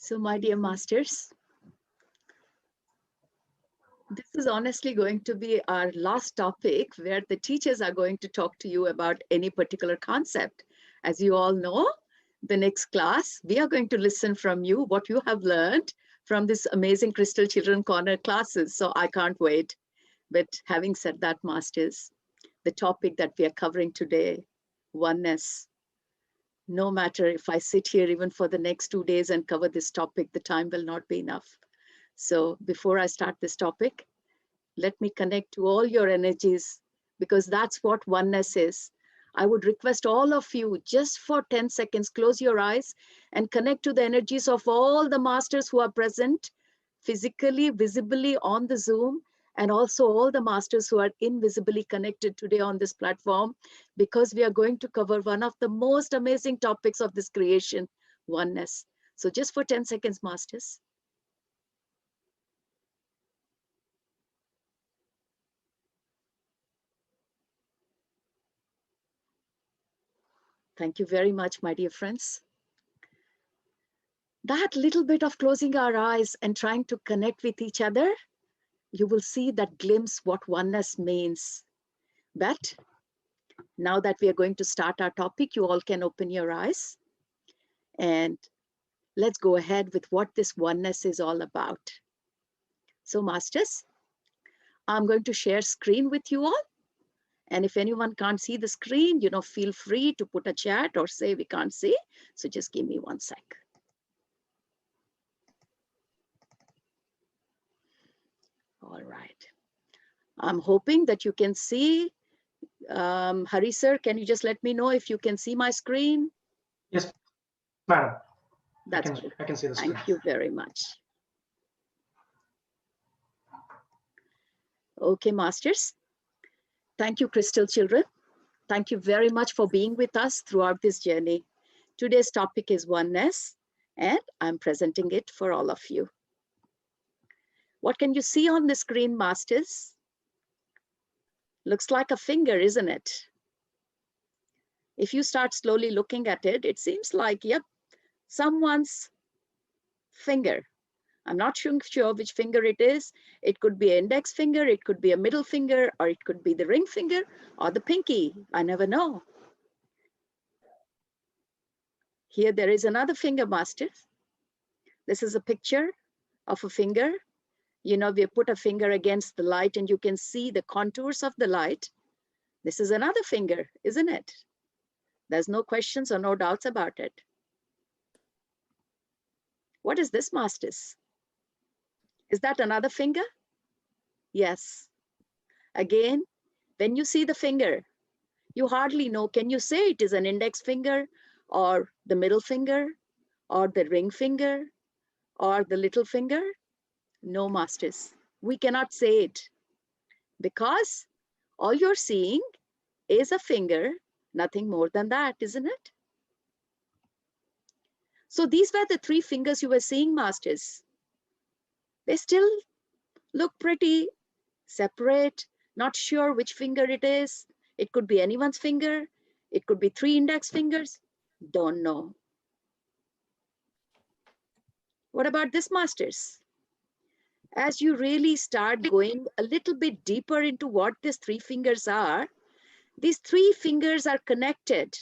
So my dear masters, this is honestly going to be our last topic where the teachers are going to talk to you about any particular concept. As you all know, the next class, we are going to listen from you what you have learned from this amazing Crystal Children Corner classes. So I can't wait. But having said that, masters, the topic that we are covering today, oneness. No matter if I sit here even for the next 2 days and cover this topic, the time will not be enough. So before I start this topic, let me connect to all your energies, because that's what oneness is. I would request all of you just for 10 seconds, close your eyes and connect to the energies of all the masters who are present physically, visibly on the Zoom, and also all the masters who are invisibly connected today on this platform, because we are going to cover one of the most amazing topics of this creation, oneness. So just for 10 seconds, masters. Thank you very much, my dear friends. That little bit of closing our eyes and trying to connect with each other, you will see that glimpse what oneness means. But now that we are going to start our topic, you all can open your eyes and let's go ahead with what this oneness is all about. So masters, I'm going to share screen with you all. And if anyone can't see the screen, feel free to put a chat or say we can't see. So just give me 1 sec. All right. I'm hoping that you can see. Hari sir, can you just let me know if you can see my screen? Yes, madam. That's good. I can see the screen. Thank you very much. Okay, masters. Thank you, Crystal Children. Thank you very much for being with us throughout this journey. Today's topic is oneness, and I'm presenting it for all of you. What can you see on the screen, masters? Looks like a finger, isn't it? If you start slowly looking at it, it seems like, yep, someone's finger. I'm not sure which finger it is. It could be an index finger, it could be a middle finger, or it could be the ring finger or the pinky. I never know. Here there is another finger, masters. This is a picture of a finger. We put a finger against the light and you can see the contours of the light. This is another finger, isn't it? There's no questions or no doubts about it. What is this, masters? Is that another finger? Yes. Again, when you see the finger, you hardly know, can you say it is an index finger or the middle finger or the ring finger or the little finger? No, masters, we cannot say it because all you're seeing is a finger, nothing more than that, isn't it? So these were the 3 fingers you were seeing, masters. They still look pretty separate, not sure which finger it is. It could be anyone's finger. It could be 3 index fingers. Don't know. What about this, masters? As you really start going a little bit deeper into what these 3 fingers are, these 3 fingers are connected.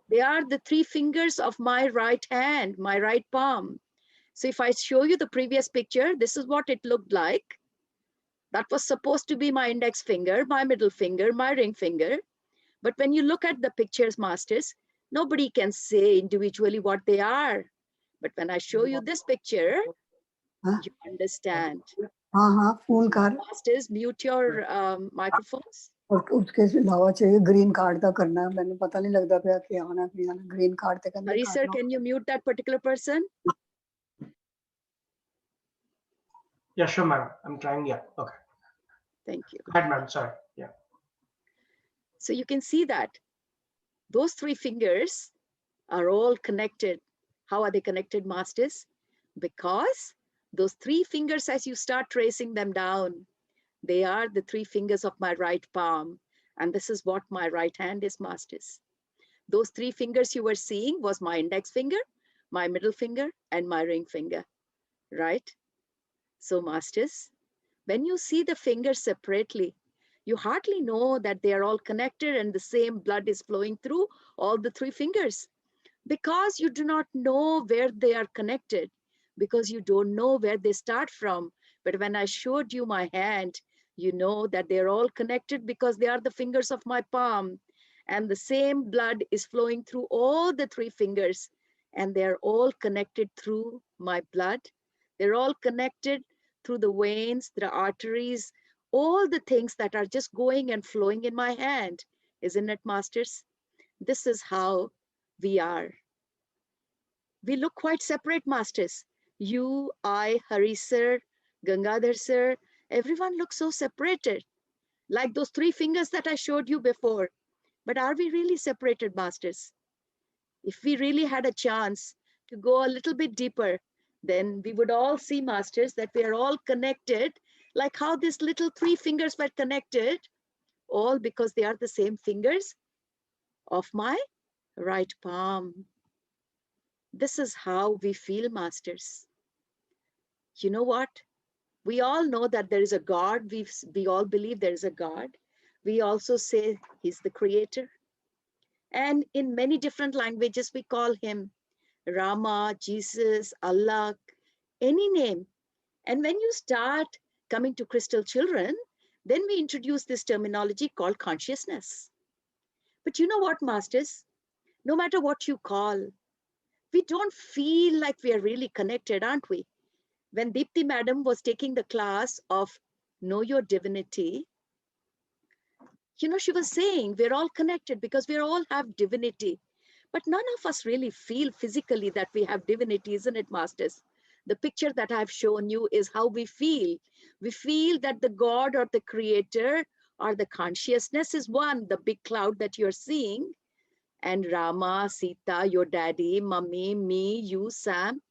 They are the 3 fingers of my right hand, my right palm. So if I show you the previous picture, this is what it looked like. That was supposed to be my index finger, my middle finger, my ring finger. But when you look at the pictures, masters, nobody can say individually what they are. But when I show you this picture, you understand. Masters, mute your microphones. उसके अलावा चाहिए green card का करना है मैंने पता नहीं लगता पे कि आना नहीं आना ग्रीन कार्ड ते करना Hari sir, can you mute that particular person? Yeah, sure, madam. I'm trying. Yeah, okay. Thank you. Go ahead, madam. Sorry. Yeah. So you can see that those 3 fingers are all connected. How are they connected, masters? Because those 3 fingers, as you start tracing them down, they are the 3 fingers of my right palm. And this is what my right hand is, masters. Those 3 fingers you were seeing was my index finger, my middle finger and my ring finger, right? So masters, when you see the fingers separately, you hardly know that they are all connected and the same blood is flowing through all the three fingers, because you do not know where they are connected, because you don't know where they start from. But when I showed you my hand, you know that they're all connected because they are the fingers of my palm, and the same blood is flowing through all the three fingers, and they're all connected through my blood. They're all connected through the veins, the arteries, all the things that are just going and flowing in my hand. Isn't it, masters? This is how we are. We look quite separate, masters. You, I, Hari sir, Gangadhar sir, everyone looks so separated, like those three fingers that I showed you before. But are we really separated, masters? If we really had a chance to go a little bit deeper, then we would all see, masters, that we are all connected, like how these little three fingers were connected, all because they are the same fingers of my right palm. This is how we feel, masters. You know what? We all know that there is a God. We all believe there is a God. We also say he's the creator. And in many different languages, we call him Rama, Jesus, Allah, any name. And when you start coming to crystal children, then we introduce this terminology called consciousness. But you know what, masters? No matter what you call, we don't feel like we are really connected, aren't we? When Deepti madam was taking the class of Know Your Divinity, she was saying we're all connected because we all have divinity. But none of us really feel physically that we have divinity, isn't it, masters? The picture that I've shown you is how we feel. We feel that the God or the creator or the consciousness is one, the big cloud that you're seeing. And Rama, Sita, your daddy, mummy, me, you, Sam,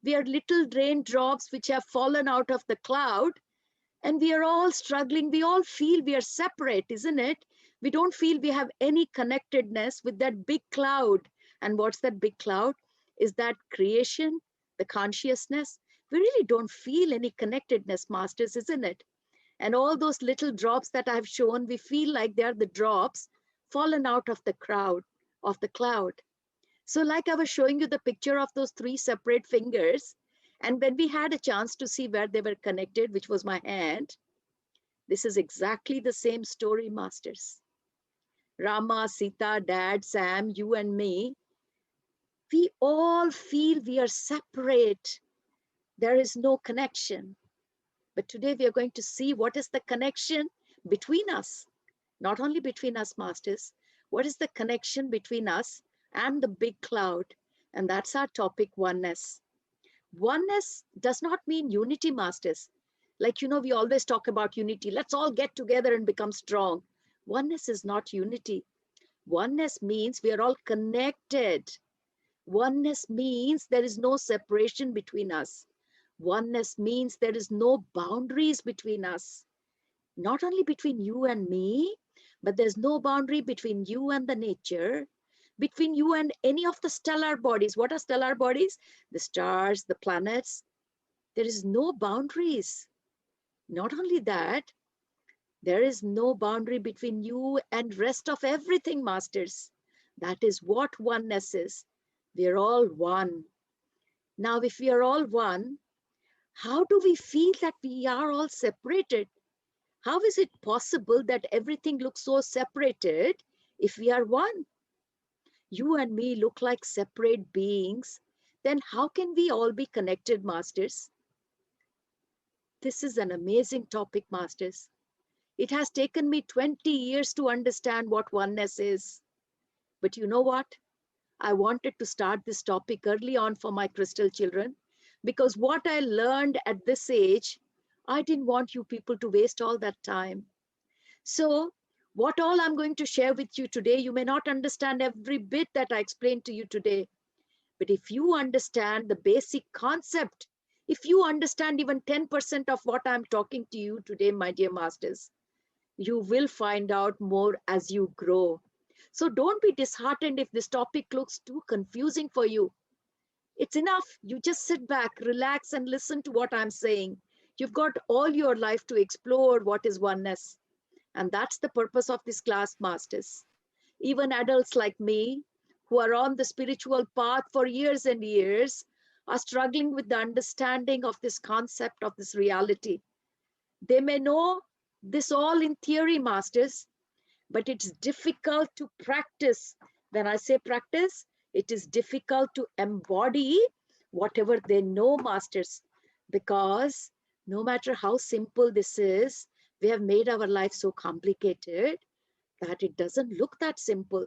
we are little raindrops which have fallen out of the cloud, and we are all struggling. We all feel we are separate, isn't it? We don't feel we have any connectedness with that big cloud. And what's that big cloud? Is that creation, the consciousness? We really don't feel any connectedness, masters, isn't it? And all those little drops that I've shown, we feel like they're the drops fallen out of the cloud. So like I was showing you the picture of those three separate fingers, and when we had a chance to see where they were connected, which was my hand, this is exactly the same story, masters. Rama, Sita, Dad, Sam, you and me, we all feel we are separate. There is no connection. But today we are going to see what is the connection between us. Not only between us, masters, what is the connection between us and the big cloud? And that's our topic, oneness. Oneness does not mean unity, masters. Like, we always talk about unity. Let's all get together and become strong. Oneness is not unity. Oneness means we are all connected. Oneness means there is no separation between us. Oneness means there is no boundaries between us. Not only between you and me, but there's no boundary between you and the nature, between you and any of the stellar bodies. What are stellar bodies? The stars, the planets. There is no boundaries. Not only that, there is no boundary between you and rest of everything, masters. That is what oneness is. We are all one. Now, if we are all one, how do we feel that we are all separated? How is it possible that everything looks so separated if we are one? You and me look like separate beings. Then how can we all be connected, masters? This is an amazing topic, masters. It has taken me 20 years to understand what oneness is. But you know what? I wanted to start this topic early on for my crystal children, because what I learned at this age, I didn't want you people to waste all that time. So what all I'm going to share with you today, you may not understand every bit that I explained to you today. But if you understand the basic concept, if you understand even 10% of what I'm talking to you today, my dear masters, you will find out more as you grow. So don't be disheartened if this topic looks too confusing for you. It's enough. You just sit back, relax, and listen to what I'm saying. You've got all your life to explore what is oneness. And that's the purpose of this class, masters. Even adults like me, who are on the spiritual path for years and years, are struggling with the understanding of this concept of this reality. They may know this all in theory, masters, but it's difficult to practice. When I say practice, it is difficult to embody whatever they know, masters, because no matter how simple this is, we have made our life so complicated that it doesn't look that simple.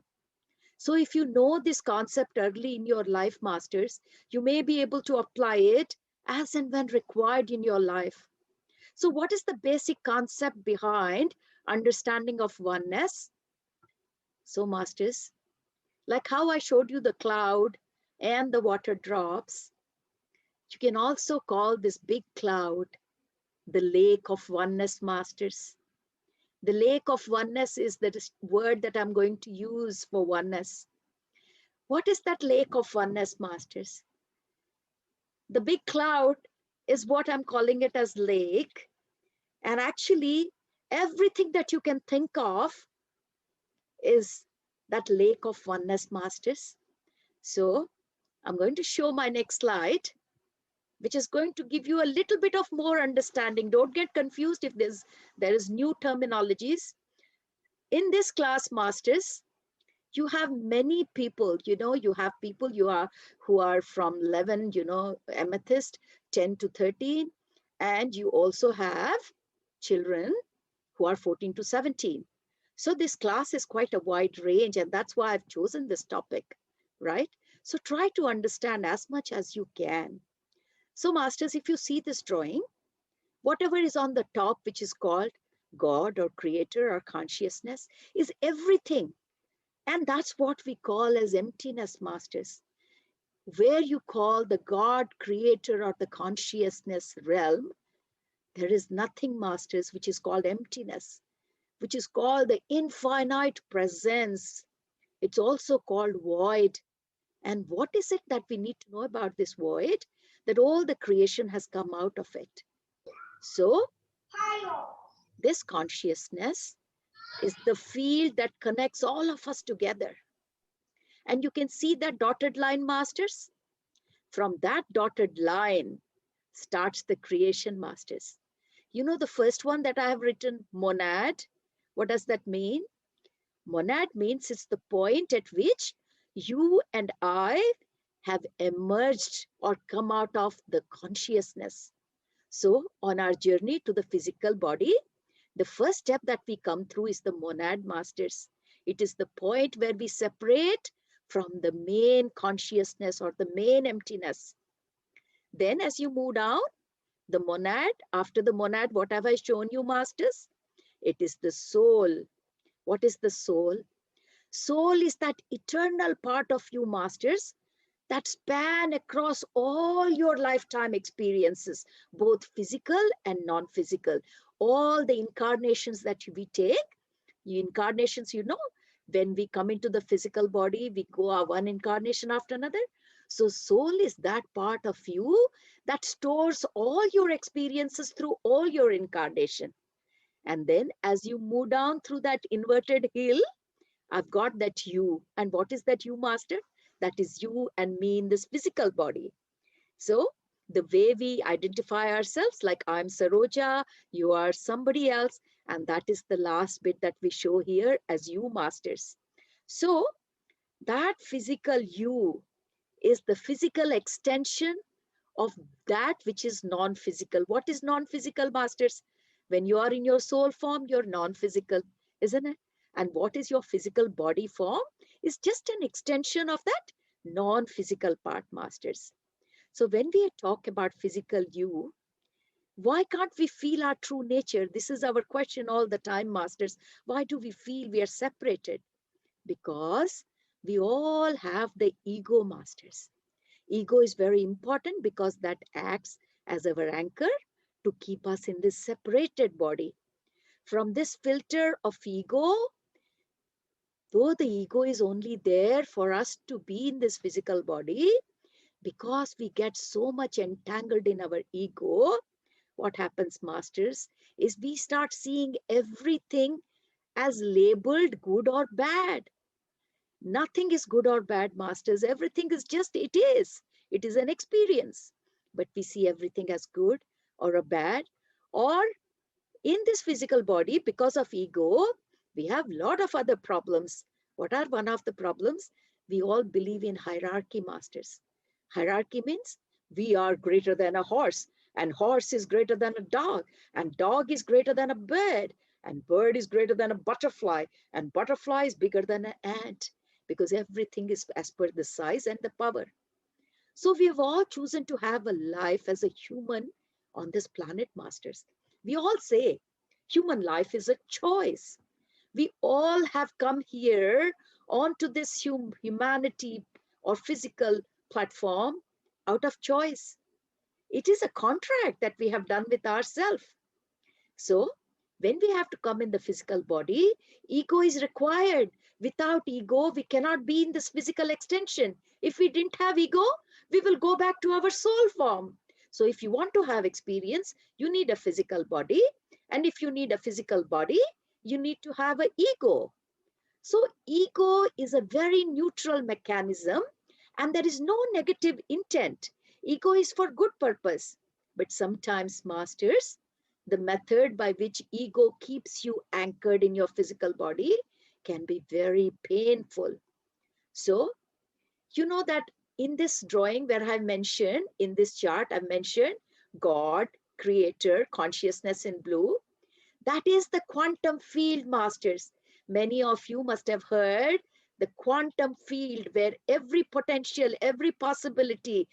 So if you know this concept early in your life, masters, you may be able to apply it as and when required in your life. So what is the basic concept behind understanding of oneness? So masters, like how I showed you the cloud and the water drops, you can also call this big cloud the lake of oneness, masters. The lake of oneness is the word that I'm going to use for oneness. What is that lake of oneness, masters? The big cloud is what I'm calling it as lake. And actually, everything that you can think of is that lake of oneness, masters. So I'm going to show my next slide, which is going to give you a little bit of more understanding. Don't get confused if there is new terminologies. In this class, masters, you have many people, you have people who are from 11, amethyst, 10 to 13, and you also have children who are 14 to 17. So this class is quite a wide range, and that's why I've chosen this topic, right? So try to understand as much as you can. So masters, if you see this drawing, whatever is on the top, which is called God or creator or consciousness, is everything. And that's what we call as emptiness, masters. Where you call the God creator or the consciousness realm, there is nothing, masters, which is called emptiness, which is called the infinite presence. It's also called void. And what is it that we need to know about this void? That all the creation has come out of it. So this consciousness is the field that connects all of us together. And you can see that dotted line, masters. From that dotted line starts the creation, masters. You know the first one that I have written, monad. What does that mean? Monad means it's the point at which you and I have emerged or come out of the consciousness. So on our journey to the physical body, the first step that we come through is the monad, masters. It is the point where we separate from the main consciousness or the main emptiness. Then as you move down, the monad, after the monad, what have I shown you, masters? It is the soul. What is the soul? Soul is that eternal part of you, masters, that span across all your lifetime experiences, both physical and non-physical. All the incarnations that we take, incarnations, when we come into the physical body, we go one incarnation after another. So soul is that part of you that stores all your experiences through all your incarnation. And then as you move down through that inverted hill, I've got that you. And what is that you, master? That is you and me in this physical body. So the way we identify ourselves, like I'm Saroja, you are somebody else, and that is the last bit that we show here as you, masters. So that physical you is the physical extension of that which is non-physical. What is non-physical, masters? When you are in your soul form, you're non-physical, isn't it? And what is your physical body form is just an extension of that non-physical part, masters. So when we talk about physical you, why can't we feel our true nature? This is our question all the time, masters. Why do we feel we are separated? Because we all have the ego, masters. Ego is very important because that acts as our anchor to keep us in this separated body. From this filter of ego, though the ego is only there for us to be in this physical body, Because we get so much entangled in our ego, what happens, masters, is we start seeing everything as labeled good or bad. Nothing is good or bad, masters. Everything is just, it is. It is an experience. But we see everything as good or a bad. Or in this physical body, because of ego, we have a lot of other problems. What are one of the problems? We all believe in hierarchy, masters. Hierarchy means we are greater than a horse, and horse is greater than a dog, and dog is greater than a bird, and bird is greater than a butterfly, and butterfly is bigger than an ant, because everything is as per the size and the power. So we have all chosen to have a life as a human on this planet, masters. We all say human life is a choice. We all have come here onto this humanity or physical platform out of choice. It is a contract that we have done with ourselves. So when we have to come in the physical body, ego is required. Without ego, we cannot be in this physical extension. If we didn't have ego, we will go back to our soul form. So if you want to have experience, you need a physical body. And if you need a physical body, you need to have an ego. So ego is a very neutral mechanism and there is no negative intent. Ego is for good purpose. But sometimes, masters, the method by which ego keeps you anchored in your physical body can be very painful. So, you know that in this drawing where I mentioned, in this chart, I mentioned God, creator, consciousness in blue. That is the quantum field, masters. Many of you must have heard the quantum field where every potential, every possibility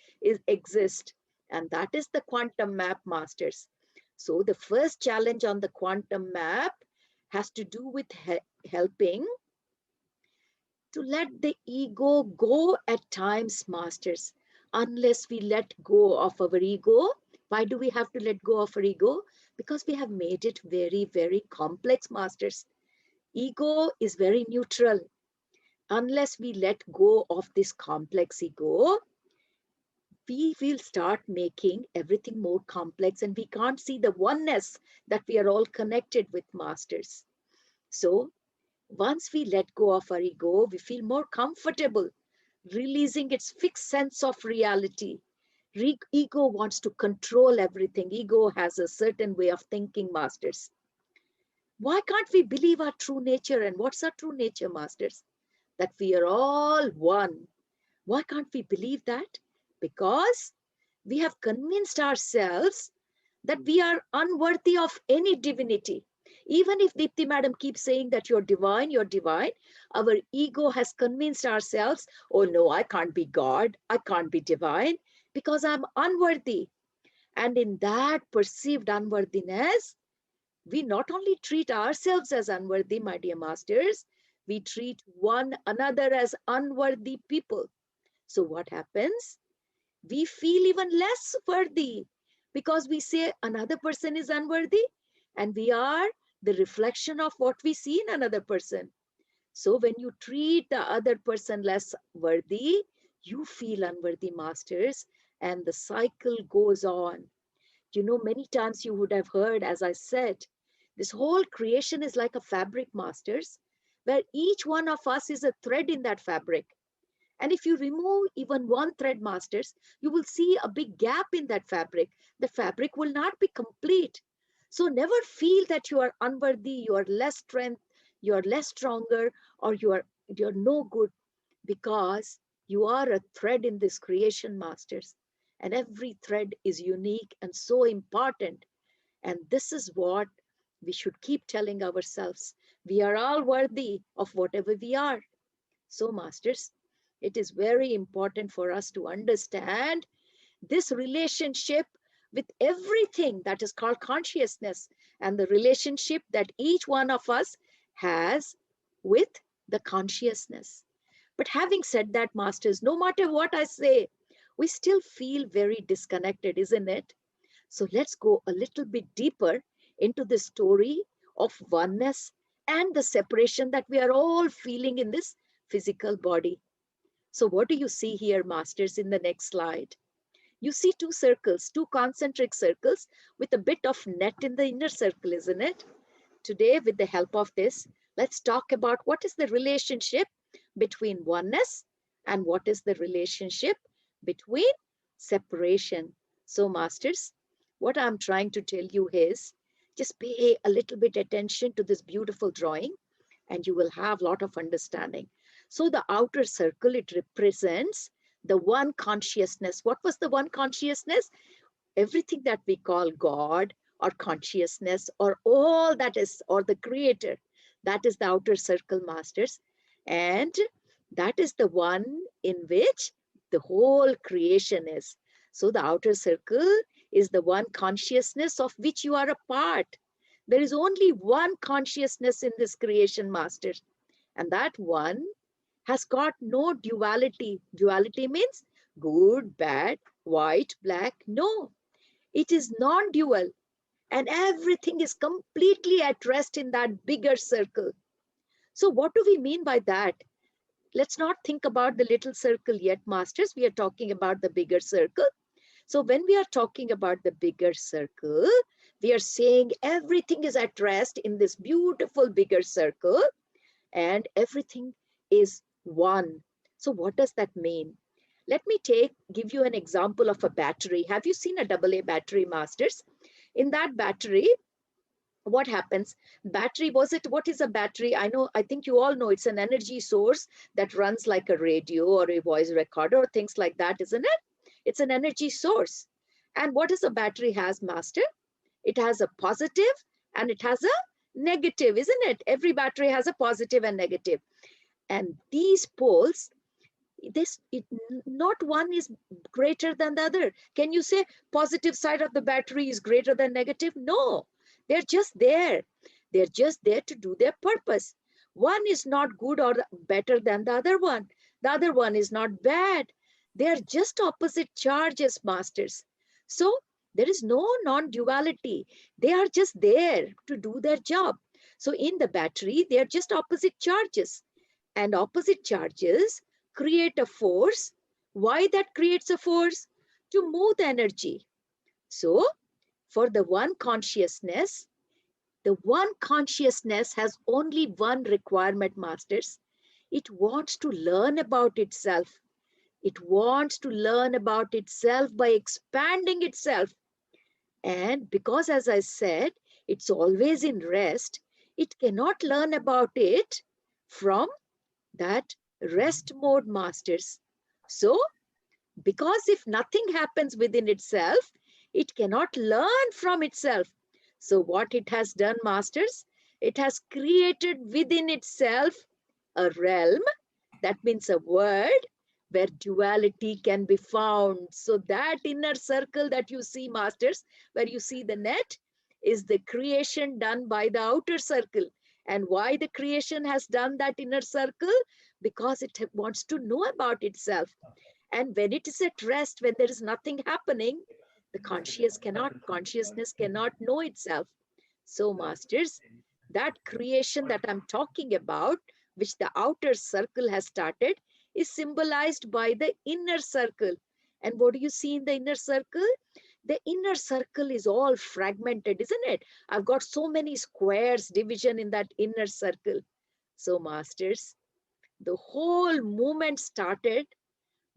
exists. And that is the quantum map, masters. So the first challenge on the quantum map has to do with helping to let the ego go at times, masters. Unless we let go of our ego, why do we have to let go of our ego? Because we have made it very, very complex, masters. Ego is very neutral. Unless we let go of this complex ego, we will start making everything more complex and we can't see the oneness that we are all connected with, masters. So once we let go of our ego, we feel more comfortable, releasing its fixed sense of reality. Ego wants to control everything. Ego has a certain way of thinking, masters. Why can't we believe our true nature? And what's our true nature, masters? That we are all one. Why can't we believe that? Because we have convinced ourselves that we are unworthy of any divinity. Even if Deepti madam keeps saying that you're divine, our ego has convinced ourselves, oh no, I can't be God, I can't be divine because I'm unworthy. And in that perceived unworthiness, we not only treat ourselves as unworthy, my dear masters, we treat one another as unworthy people. So what happens? We feel even less worthy because we say another person is unworthy and we are the reflection of what we see in another person. So when you treat the other person less worthy, you feel unworthy, masters, and the cycle goes on. You know, many times you would have heard, as I said, this whole creation is like a fabric, masters, where each one of us is a thread in that fabric. And if you remove even one thread, masters, you will see a big gap in that fabric. The fabric will not be complete. So never feel that you are unworthy, you are less strength, you are less stronger, or you're no good, because you are a thread in this creation, masters. And every thread is unique and so important. And this is what we should keep telling ourselves. We are all worthy of whatever we are. So, masters, it is very important for us to understand this relationship with everything that is called consciousness and the relationship that each one of us has with the consciousness. But having said that, masters, no matter what I say, we still feel very disconnected, isn't it? So let's go a little bit deeper into the story of oneness and the separation that we are all feeling in this physical body. So what do you see here, masters, in the next slide? You see two circles, two concentric circles with a bit of net in the inner circle, isn't it? Today, with the help of this, let's talk about what is the relationship between oneness and what is the relationship between separation. So, masters, what I'm trying to tell you is just pay a little bit attention to this beautiful drawing and you will have a lot of understanding. So the outer circle, it represents the one consciousness. What was the one consciousness? Everything that we call God or consciousness or all that is, or the creator, that is the outer circle, masters. And that is the one in which the whole creation is. So the outer circle is the one consciousness of which you are a part. There is only one consciousness in this creation, masters. And that one has got no duality. Duality means good, bad, white, black. No, it is non-dual. And everything is completely at rest in that bigger circle. So what do we mean by that? Let's not think about the little circle yet, masters. We are talking about the bigger circle. So when we are talking about the bigger circle, we are saying everything is at rest in this beautiful bigger circle and everything is one. So what does that mean? Let me give you an example of a battery. Have you seen a AA battery, masters? In that battery, what happens? Battery, what is a battery? I think you all know it's an energy source that runs like a radio or a voice recorder or things like that, isn't it? It's an energy source. And what does a battery has, master? It has a positive and it has a negative, isn't it? Every battery has a positive and negative. And these poles, not one is greater than the other. Can you say positive side of the battery is greater than negative? No, they're just there. They're just there to do their purpose. One is not good or better than the other one. The other one is not bad. They're just opposite charges, masters. So there is no non-duality. They are just there to do their job. So in the battery, they are just opposite charges. And opposite charges create a force. Why that creates a force? To move the energy. So for the one consciousness has only one requirement, masters. It wants to learn about itself. It wants to learn about itself by expanding itself. And because, as I said, it's always in rest, it cannot learn about it from that rest mode, masters. So, because if nothing happens within itself, it cannot learn from itself. So what it has done, masters, it has created within itself a realm, that means a world, where duality can be found. So that inner circle that you see, masters, where you see the net, is the creation done by the outer circle. And why the creation has done that inner circle? Because it wants to know about itself. And when it is at rest, when there is nothing happening, the consciousness cannot know itself. So, masters, that creation that I'm talking about, which the outer circle has started, is symbolized by the inner circle. And what do you see in the inner circle? The inner circle is all fragmented, isn't it? I've got so many squares division in that inner circle. So, masters, the whole movement started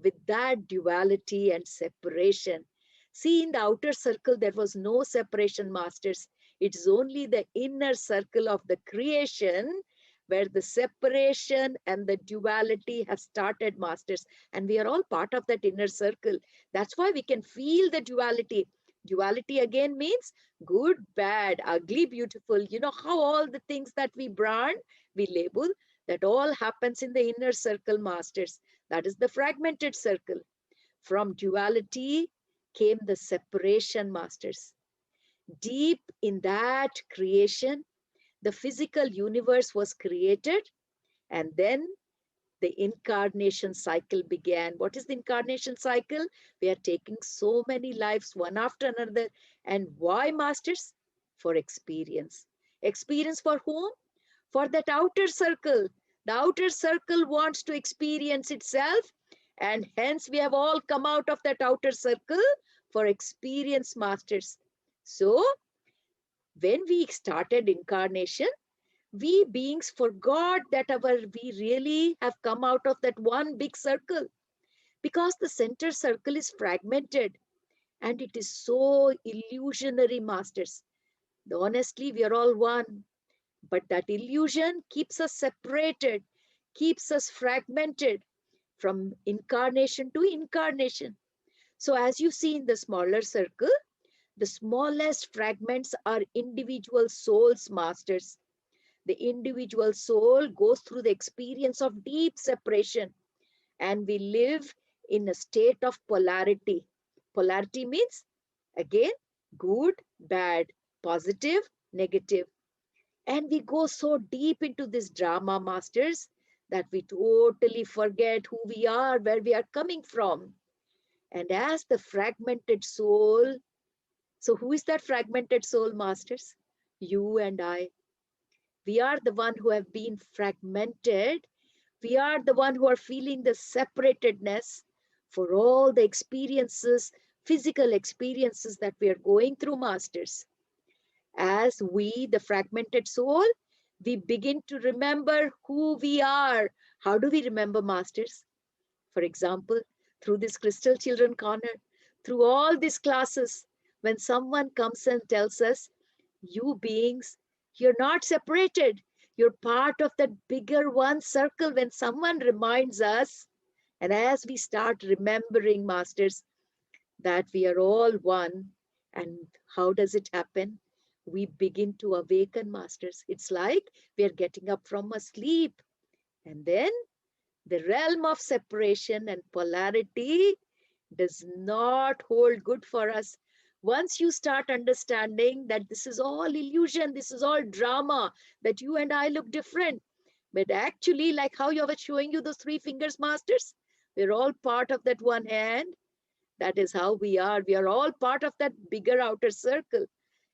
with that duality and separation. See, in the outer circle, there was no separation, masters. It's only the inner circle of the creation where the separation and the duality has started, masters. And we are all part of that inner circle. That's why we can feel the duality. Duality again means good, bad, ugly, beautiful. You know how all the things that we brand, we label, that all happens in the inner circle, masters. That is the fragmented circle. From duality came the separation, masters. Deep in that creation, the physical universe was created, and then the incarnation cycle began. What is the incarnation cycle? We are taking so many lives one after another. And why, masters? For experience. Experience for whom? For that outer circle. The outer circle wants to experience itself, And hence we have all come out of that outer circle for experience, masters. So when we started incarnation, we beings forgot that we really have come out of that one big circle, because the center circle is fragmented and it is so illusionary, masters. Honestly, we are all one, but that illusion keeps us separated, keeps us fragmented from incarnation to incarnation. So as you see in the smaller circle, the smallest fragments are individual souls, masters. The individual soul goes through the experience of deep separation, and we live in a state of polarity. Polarity means, again, good, bad, positive, negative. And we go so deep into this drama, masters, that we totally forget who we are, where we are coming from. And as the fragmented soul, so who is that fragmented soul, masters? You and I. We are the one who have been fragmented. We are the one who are feeling the separatedness for all the experiences, physical experiences that we are going through, masters. As we, the fragmented soul, we begin to remember who we are. How do we remember, masters? For example, through this Crystal Children Corner, through all these classes, when someone comes and tells us, you beings, you're not separated. You're part of that bigger one circle. When someone reminds us, and as we start remembering, masters, that we are all one, and how does it happen? We begin to awaken, masters. It's like we are getting up from a sleep. And then the realm of separation and polarity does not hold good for us. Once you start understanding that this is all illusion, this is all drama, that you and I look different, but actually, like how I was showing you those three fingers, masters, we're all part of that one hand. That is how we are. We are all part of that bigger outer circle.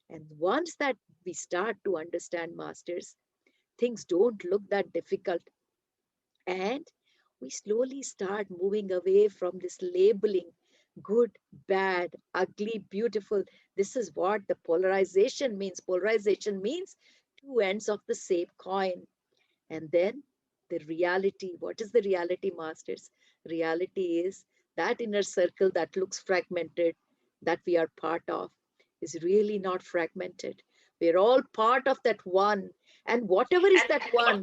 And once that we start to understand, masters, things don't look that difficult. And we slowly start moving away from this labeling, good, bad, ugly, beautiful. This is what the polarization means. Polarization means two ends of the same coin. And then the reality. What is the reality, masters? Reality is that inner circle that looks fragmented, that we are part of, is really not fragmented. We're all part of that one. And whatever is that one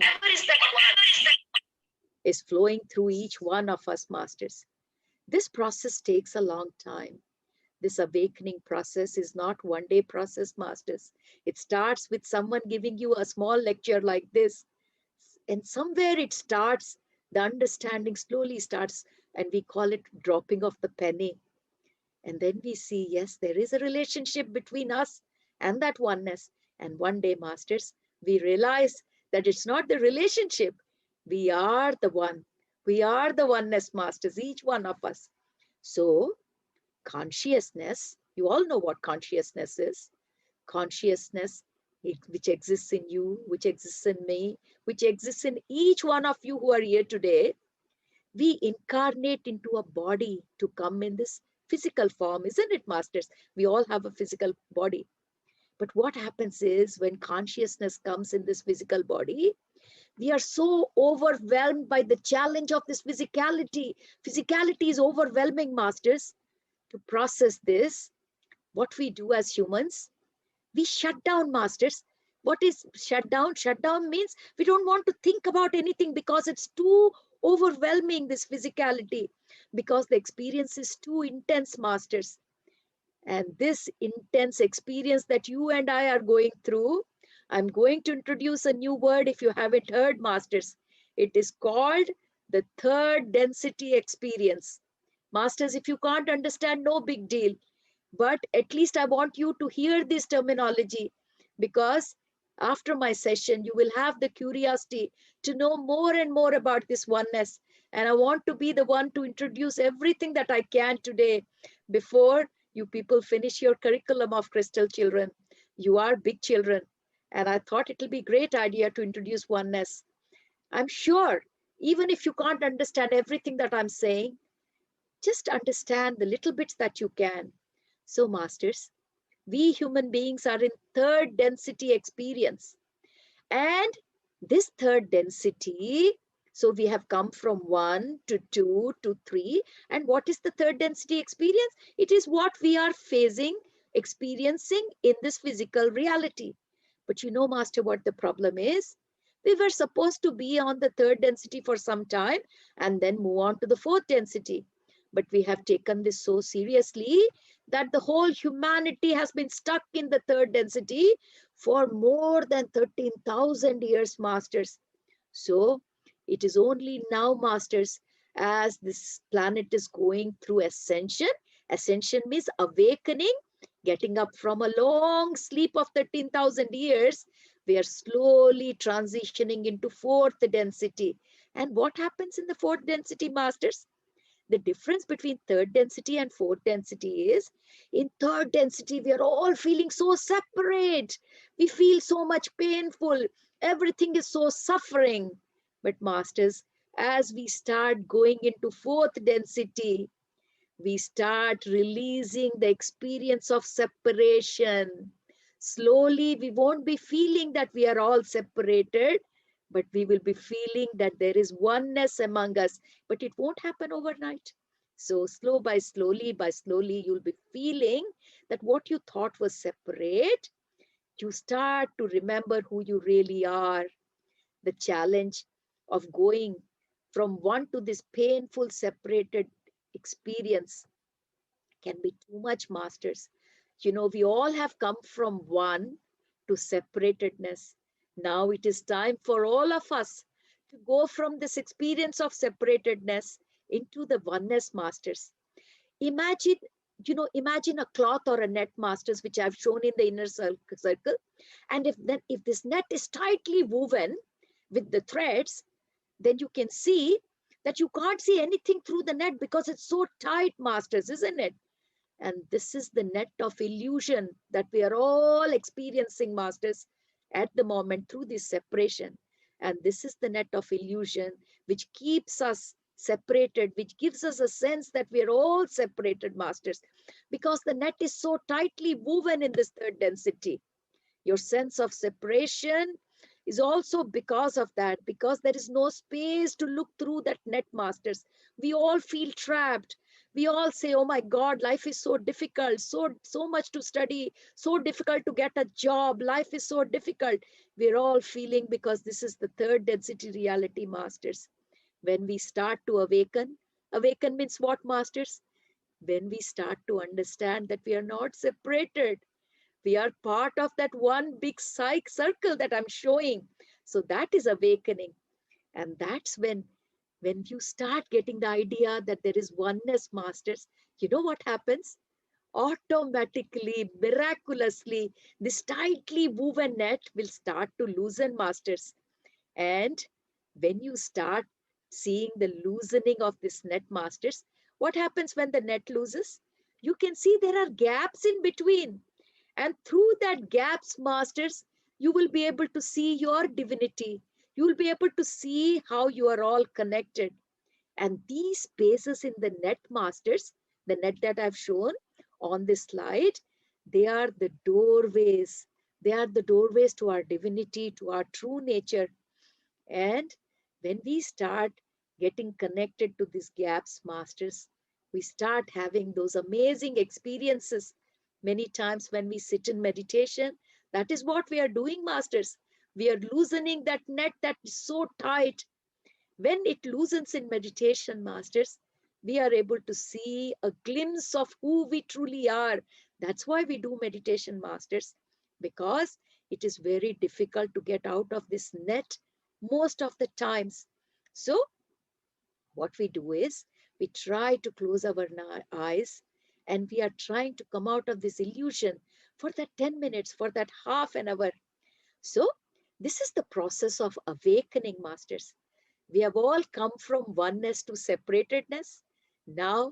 is flowing through each one of us, masters. This process takes a long time. This awakening process is not one day process, masters. It starts with someone giving you a small lecture like this. And somewhere it starts, the understanding slowly starts, and we call it dropping of the penny. And then we see, yes, there is a relationship between us and that oneness. And one day, masters, we realize that it's not the relationship. We are the one. We are the oneness, masters, each one of us. So consciousness, you all know what consciousness is. Consciousness, which exists in you, which exists in me, which exists in each one of you who are here today. We incarnate into a body to come in this physical form, isn't it, masters? We all have a physical body. But what happens is when consciousness comes in this physical body, we are so overwhelmed by the challenge of this physicality. Physicality is overwhelming, masters. To process this, what we do as humans, we shut down, masters. What is shut down? Shut down means we don't want to think about anything because it's too overwhelming, this physicality, because the experience is too intense, masters. And this intense experience that you and I are going through, I'm going to introduce a new word if you haven't heard, masters. It is called the third density experience. Masters, if you can't understand, no big deal. But at least I want you to hear this terminology, because after my session, you will have the curiosity to know more and more about this oneness. And I want to be the one to introduce everything that I can today before you people finish your curriculum of Crystal Children. You are big children. And I thought it will be a great idea to introduce oneness. I'm sure, even if you can't understand everything that I'm saying, Just understand the little bits that you can. So, masters, we human beings are in third density experience. And this third density, so we have come from 1 to 2 to 3. And what is the third density experience? It is what we are facing, experiencing in this physical reality. But you know, master, what the problem is? We were supposed to be on the third density for some time and then move on to the fourth density. But we have taken this so seriously that the whole humanity has been stuck in the third density for more than 13,000 years, masters. So it is only now, masters, as this planet is going through ascension. Ascension means awakening, getting up from a long sleep of 13,000 years. We are slowly transitioning into fourth density. And what happens in the fourth density, masters? The difference between third density and fourth density is, in third density, we are all feeling so separate. We feel so much painful. Everything is so suffering. But masters, as we start going into fourth density, we start releasing the experience of separation. Slowly, we won't be feeling that we are all separated, but we will be feeling that there is oneness among us, but it won't happen overnight. So slowly by slowly, you'll be feeling that what you thought was separate, you start to remember who you really are. The challenge of going from one to this painful separated experience can be too much, masters. You know, we all have come from one to separatedness. Now it is time for all of us to go from this experience of separatedness into the oneness, masters. Imagine, imagine a cloth or a net, masters, which I've shown in the inner circle. And if this net is tightly woven with the threads, then you can see that you can't see anything through the net because it's so tight, masters, isn't it? And this is the net of illusion that we are all experiencing, masters, at the moment through this separation. And this is the net of illusion which keeps us separated, which gives us a sense that we are all separated, masters, because the net is so tightly woven in this third density. Your sense of separation is also because of that, because there is no space to look through that net, masters. We all feel trapped. We all say, oh my God, life is so difficult, so much to study, so difficult to get a job. Life is so difficult. We're all feeling because this is the third density reality, masters. When we start to awaken means what, masters? When we start to understand that we are not separated. We are part of that one big circle that I'm showing. So that is awakening. And that's when you start getting the idea that there is oneness, masters, you know what happens? Automatically, miraculously, this tightly woven net will start to loosen, masters. And when you start seeing the loosening of this net, masters, what happens when the net looses? You can see there are gaps in between. And through that gaps, masters, you will be able to see your divinity. You will be able to see how you are all connected. And these spaces in the net, masters, the net that I've shown on this slide, they are the doorways. They are the doorways to our divinity, to our true nature. And when we start getting connected to these gaps, masters, we start having those amazing experiences. Many times when we sit in meditation, that is what we are doing, masters. We are loosening that net that is so tight. When it loosens in meditation, masters, we are able to see a glimpse of who we truly are. That's why we do meditation, masters, because it is very difficult to get out of this net most of the times. So what we do is we try to close our eyes and we are trying to come out of this illusion for that 10 minutes, for that half an hour. So this is the process of awakening, masters. We have all come from oneness to separatedness. Now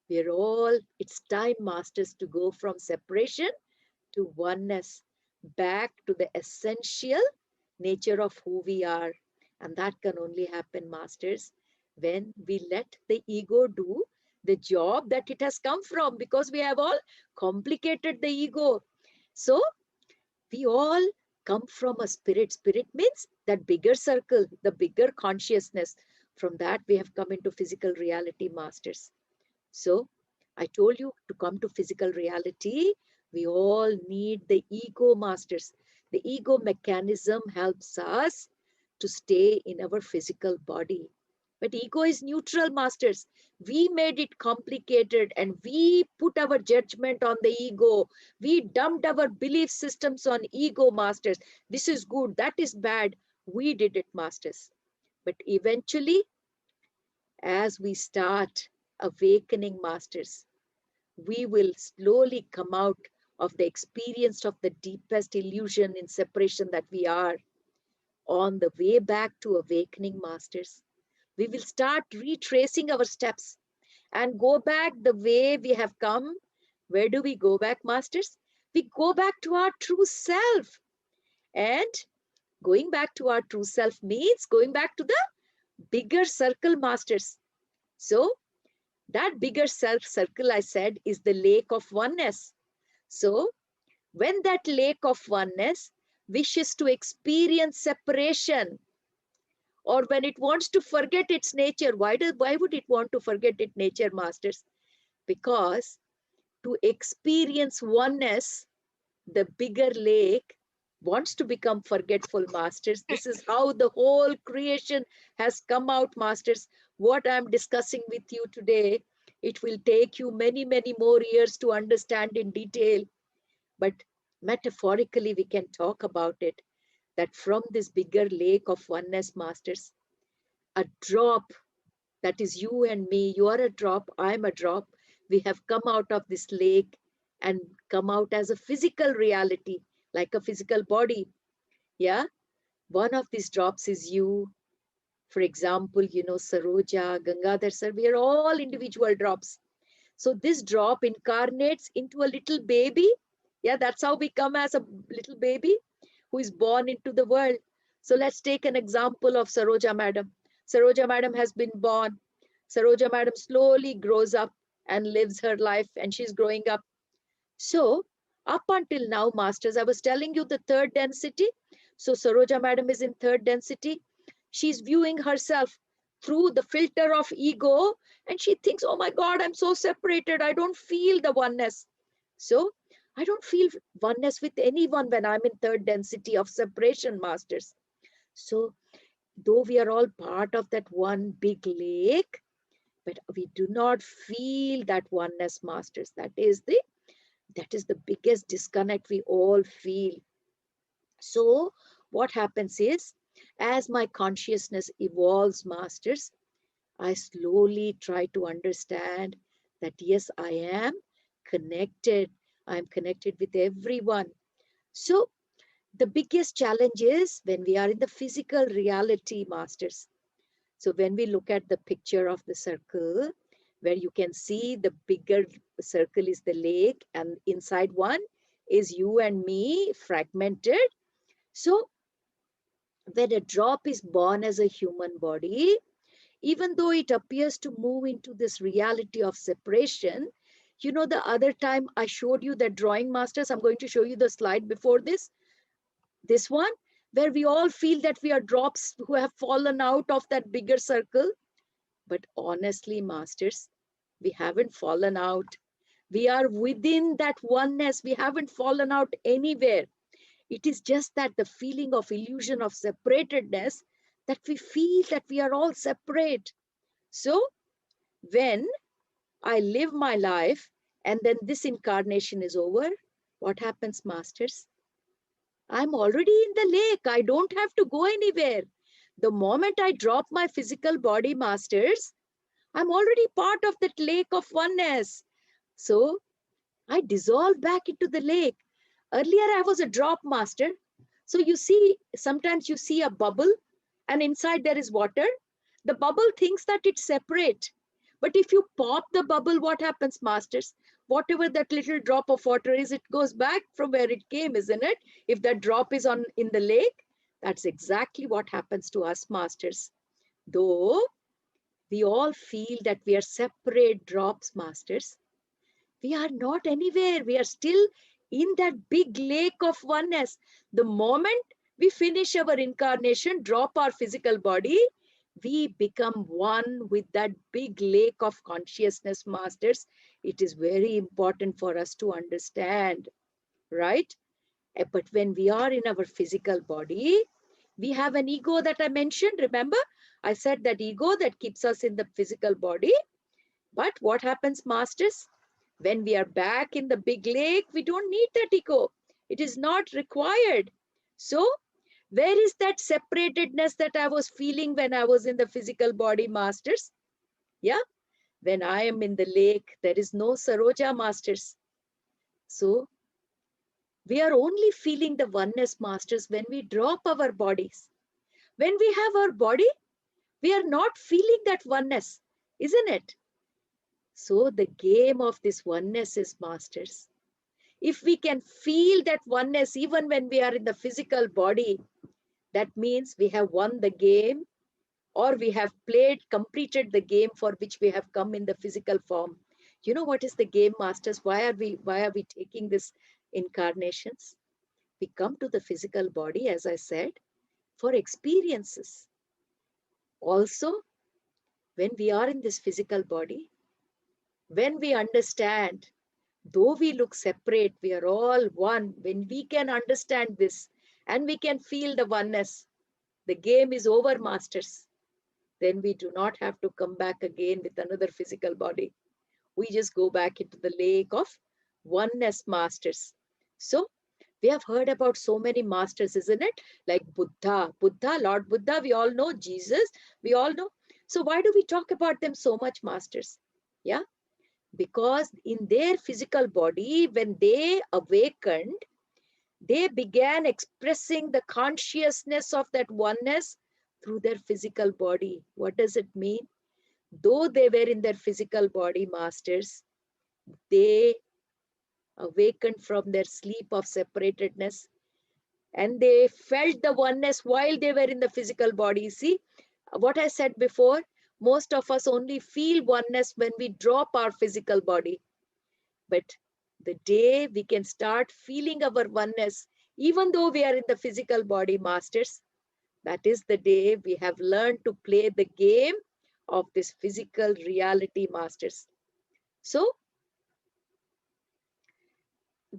it's time, masters, to go from separation to oneness, back to the essential nature of who we are. And that can only happen, masters, when we let the ego do the job that it has come from, because we have all complicated the ego. So we all come from a spirit. Spirit means that bigger circle, the bigger consciousness. From that, we have come into physical reality, masters. So I told you, to come to physical reality, we all need the ego, masters. The ego mechanism helps us to stay in our physical body. But ego is neutral, masters. We made it complicated and we put our judgment on the ego. We dumped our belief systems on ego, masters. This is good, that is bad. We did it, masters. But eventually, as we start awakening, masters, we will slowly come out of the experience of the deepest illusion in separation that we are. On the way back to awakening, masters, we will start retracing our steps and go back the way we have come. Where do we go back, masters? We go back to our true self. And going back to our true self means going back to the bigger circle, masters. So that bigger self circle, I said, is the lake of oneness. So when that lake of oneness wishes to experience separation, or when it wants to forget its nature, why would it want to forget its nature, masters? Because to experience oneness, the bigger lake wants to become forgetful, masters. This is how the whole creation has come out, masters. What I'm discussing with you today, it will take you many, many more years to understand in detail. But metaphorically, we can talk about it, that from this bigger lake of oneness, masters, a drop, that is you and me, you are a drop, I'm a drop. We have come out of this lake and come out as a physical reality, like a physical body. Yeah, one of these drops is you. For example, Saroja, Gangadhar sir, we are all individual drops. So this drop incarnates into a little baby. Yeah, that's how we come as a little baby who is born into the world. So let's take an example of Saroja madam. Saroja madam has been born. Saroja madam slowly grows up and lives her life, and she's growing up. So up until now, masters, I was telling you the third density. So Saroja madam is in third density. She's viewing herself through the filter of ego, and she thinks, oh my God, I'm so separated. I don't feel the oneness. So I don't feel oneness with anyone when I'm in third density of separation, masters. So though we are all part of that one big lake, but we do not feel that oneness, masters. That is the biggest disconnect we all feel. So what happens is, as my consciousness evolves, masters, I slowly try to understand that yes, I am connected. I'm connected with everyone. So the biggest challenge is when we are in the physical reality, masters. So when we look at the picture of the circle, where you can see the bigger circle is the lake, and inside one is you and me fragmented. So when a drop is born as a human body, even though it appears to move into this reality of separation, the other time I showed you that drawing, masters, I'm going to show you the slide before this one, where we all feel that we are drops who have fallen out of that bigger circle. But honestly, masters, we haven't fallen out. We are within that oneness. We haven't fallen out anywhere. It is just that the feeling of illusion of separatedness, that we feel that we are all separate. So when I live my life and then this incarnation is over, what happens, masters? I'm already in the lake. I don't have to go anywhere. The moment I drop my physical body, masters, I'm already part of that lake of oneness. So I dissolve back into the lake. Earlier, I was a drop, master. So you see, sometimes you see a bubble and inside there is water. The bubble thinks that it's separate. But if you pop the bubble, what happens, masters? Whatever that little drop of water is, it goes back from where it came, isn't it? If that drop is in the lake, that's exactly what happens to us, masters. Though We all feel that we are separate drops, masters. We are not anywhere. We are still in that big lake of oneness. The moment we finish our incarnation, drop our physical body, we become one with that big lake of consciousness, masters. It is very important for us to understand, right? But when we are in our physical body, we have an ego that I mentioned. Remember, I said that ego that keeps us in the physical body. But what happens, masters? When we are back in the big lake, we don't need that ego. It is not required. So, where is that separatedness that I was feeling when I was in the physical body, masters? Yeah, when I am in the lake, there is no Saroja, masters. So, we are only feeling the oneness, masters, when we drop our bodies. When we have our body, we are not feeling that oneness, isn't it? So the game of this oneness is, masters, if we can feel that oneness even when we are in the physical body, that means we have won the game, or we have completed the game for which we have come in the physical form. You know what is the game, masters? Why are we taking this incarnations? We come to the physical body, as I said, for experiences. Also, when we are in this physical body, when we understand, though we look separate, we are all one. When we can understand this and we can feel the oneness, the game is over, masters. Then we do not have to come back again with another physical body. We just go back into the lake of oneness, masters. So we have heard about so many masters, isn't it? Like Buddha, Lord Buddha, we all know. Jesus, we all know. So why do we talk about them so much, masters? Yeah, because in their physical body, when they awakened, they began expressing the consciousness of that oneness through their physical body. What does it mean? Though they were in their physical body, masters, they awakened from their sleep of separatedness, and they felt the oneness while they were in the physical body. See, what I said before, most of us only feel oneness when we drop our physical body. But the day we can start feeling our oneness, even though we are in the physical body, masters, that is the day we have learned to play the game of this physical reality, masters. So,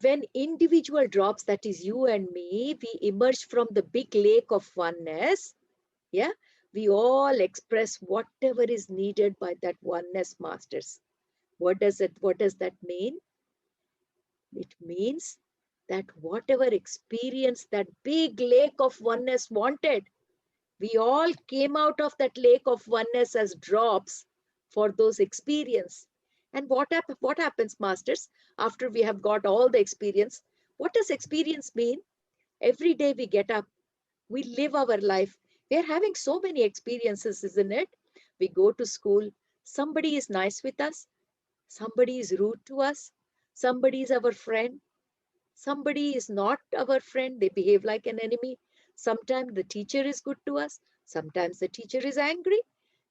when individual drops, that is you and me, we emerge from the big lake of oneness, yeah, we all express whatever is needed by that oneness, masters. What does that mean? It means that whatever experience that big lake of oneness wanted, we all came out of that lake of oneness as drops for those experience. And what happens, masters, after we have got all the experience? What does experience mean? Every day we get up, we live our life. We are having so many experiences, isn't it? We go to school, somebody is nice with us, somebody is rude to us, somebody is our friend, somebody is not our friend, they behave like an enemy. Sometimes the teacher is good to us, sometimes the teacher is angry.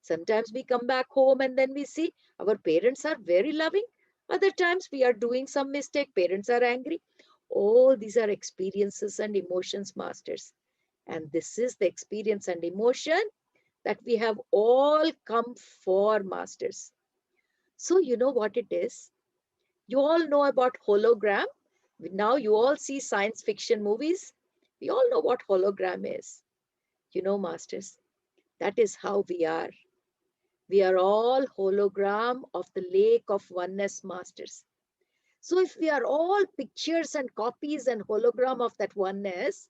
Sometimes we come back home and then we see our parents are very loving. Other times we are doing some mistake, parents are angry. All these are experiences and emotions, masters. And this is the experience and emotion that we have all come for, masters. So you know what it is? You all know about hologram. Now you all see science fiction movies. We all know what hologram is. You know, masters, that is how we are. We are all hologram of the lake of oneness, masters. So if we are all pictures and copies and hologram of that oneness,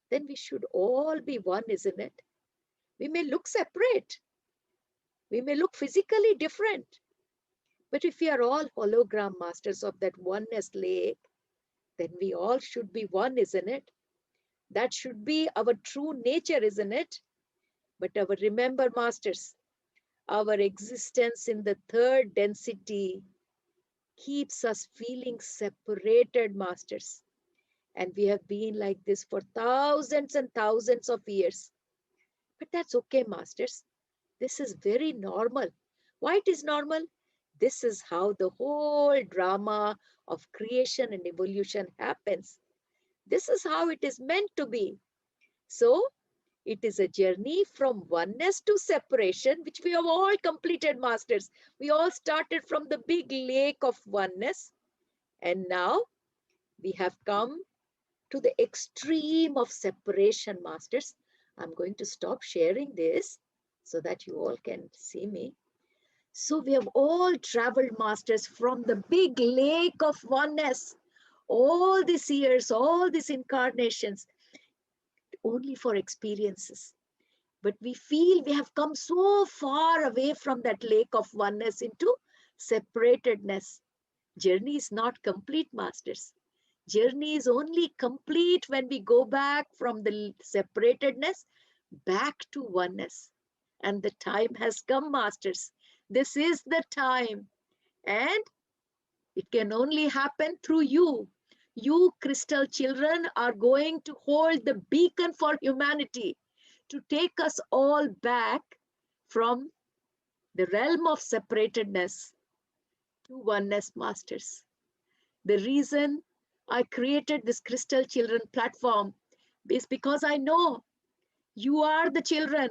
then we should all be one, isn't it? We may look separate. We may look physically different. But if we are all hologram masters of that oneness lake, then we all should be one, isn't it? That should be our true nature, isn't it? But remember, masters, our existence in the third density keeps us feeling separated, masters. And we have been like this for thousands and thousands of years. But that's okay, masters. This is very normal. Why it is normal? This is how the whole drama of creation and evolution happens. This is how it is meant to be. So, it is a journey from oneness to separation, which we have all completed, masters. We all started from the big lake of oneness. And now we have come to the extreme of separation, masters. I'm going to stop sharing this so that you all can see me. So we have all traveled, masters, from the big lake of oneness, all these years, all these incarnations, only for experiences. But we feel we have come so far away from that lake of oneness into separatedness. Journey is not complete, masters. Journey is only complete when we go back from the separatedness back to oneness. And the time has come, masters. This is the time. And it can only happen through you. You crystal children are going to hold the beacon for humanity to take us all back from the realm of separatedness to oneness, masters. The reason I created this Crystal Children platform is because I know you are the children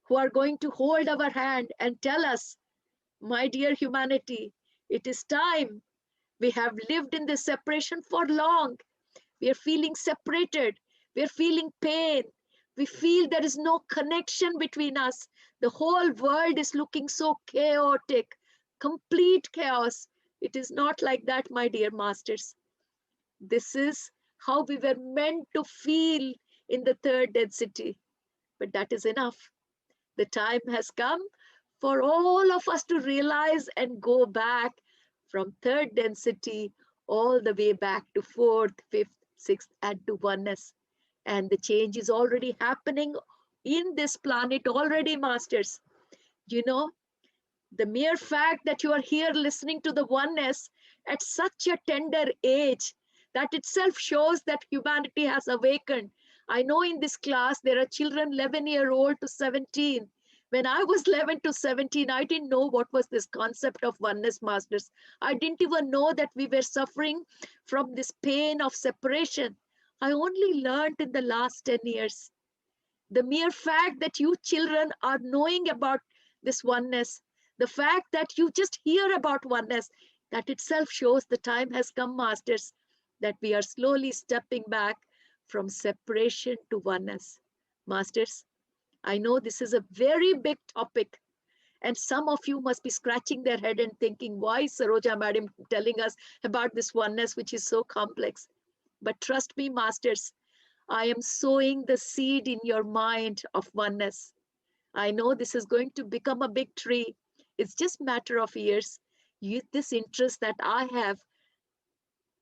who are going to hold our hand and tell us, my dear humanity, it is time. We have lived in this separation for long. We are feeling separated. We are feeling pain. We feel there is no connection between us. The whole world is looking so chaotic, complete chaos. It is not like that, my dear masters. This is how we were meant to feel in the third density. But that is enough. The time has come for all of us to realize and go back from third density all the way back to fourth, fifth, sixth, and to oneness. And the change is already happening in this planet already, masters. You know, the mere fact that you are here listening to the oneness at such a tender age, that itself shows that humanity has awakened. I know in this class there are children 11-year-old to 17. When I was 11 to 17, I didn't know what was this concept of oneness, masters. I didn't even know that we were suffering from this pain of separation. I only learned in the last 10 years. The mere fact that you children are knowing about this oneness, the fact that you just hear about oneness, that itself shows the time has come, masters, that we are slowly stepping back from separation to oneness. Masters, I know this is a very big topic, and some of you must be scratching their head and thinking, why is Saroja Madam telling us about this oneness, which is so complex? But trust me, masters, I am sowing the seed in your mind of oneness. I know this is going to become a big tree. It's just a matter of years. This interest that I have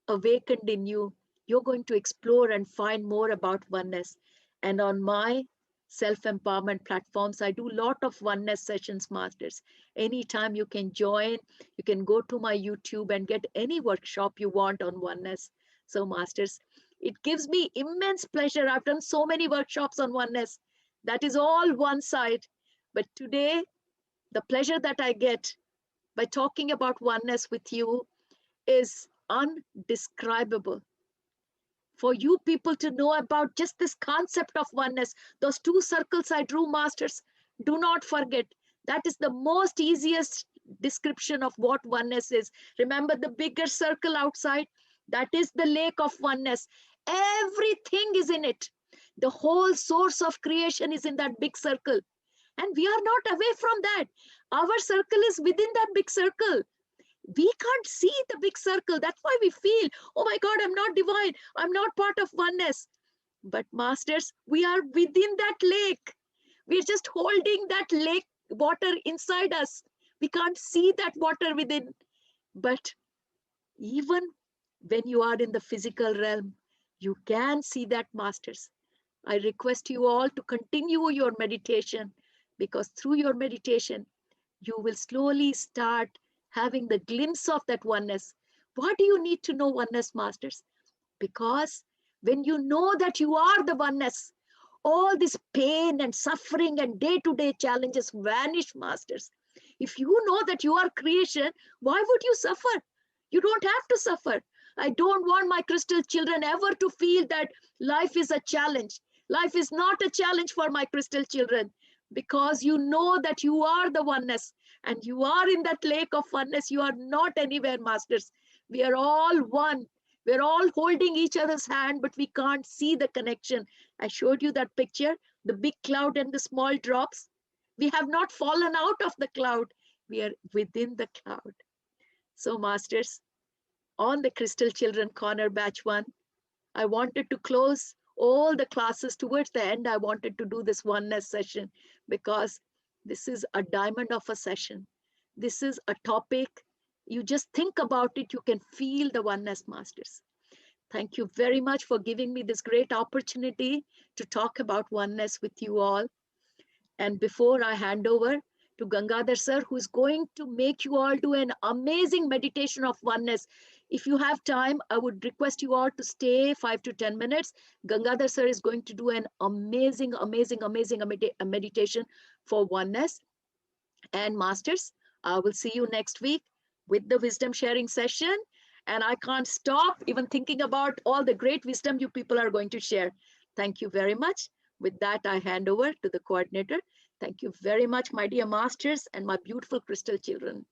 awakened in you, you're going to explore and find more about oneness. And on my self-empowerment platforms, I do a lot of oneness sessions, masters. Anytime you can join, you can go to my YouTube and get any workshop you want on oneness. So masters, it gives me immense pleasure. I've done so many workshops on oneness. That is all one side. But today, the pleasure that I get by talking about oneness with you is undescribable. For you people to know about just this concept of oneness, those two circles I drew, masters, do not forget. That is the most easiest description of what oneness is. Remember the bigger circle outside? That is the lake of oneness. Everything is in it. The whole source of creation is in that big circle. And we are not away from that. Our circle is within that big circle. We can't see the big circle. That's why we feel, oh my God, I'm not divine. I'm not part of oneness. But masters, we are within that lake. We're just holding that lake water inside us. We can't see that water within. But even when you are in the physical realm, you can see that, masters. I request you all to continue your meditation, because through your meditation, you will slowly start having the glimpse of that oneness. Why do you need to know oneness, masters? Because when you know that you are the oneness, All this pain and suffering and day-to-day challenges vanish, masters. If you know that you are creation, why would you suffer? You don't have to suffer. I don't want my crystal children ever to feel that life is a challenge. Life is not a challenge for my crystal children, because you know that you are the oneness and you are in that lake of oneness. You are not anywhere, masters. We are all one. We're all holding each other's hand, but we can't see the connection. I showed you that picture, the big cloud and the small drops. We have not fallen out of the cloud. We are within the cloud. So, masters, on the Crystal Children Corner Batch 1, I wanted to close all the classes towards the end. I wanted to do this oneness session because this is a diamond of a session. This is a topic. You just think about it, you can feel the oneness, masters. Thank you very much for giving me this great opportunity to talk about oneness with you all. And before I hand over to Gangadhar sir, who is going to make you all do an amazing meditation of oneness. If you have time, I would request you all to stay 5 to 10 minutes. Gangadhar sir is going to do an amazing meditation for oneness. And masters, I will see you next week with the wisdom sharing session. And I can't stop even thinking about all the great wisdom you people are going to share. Thank you very much. With that, I hand over to the coordinator. Thank you very much, my dear masters and my beautiful crystal children.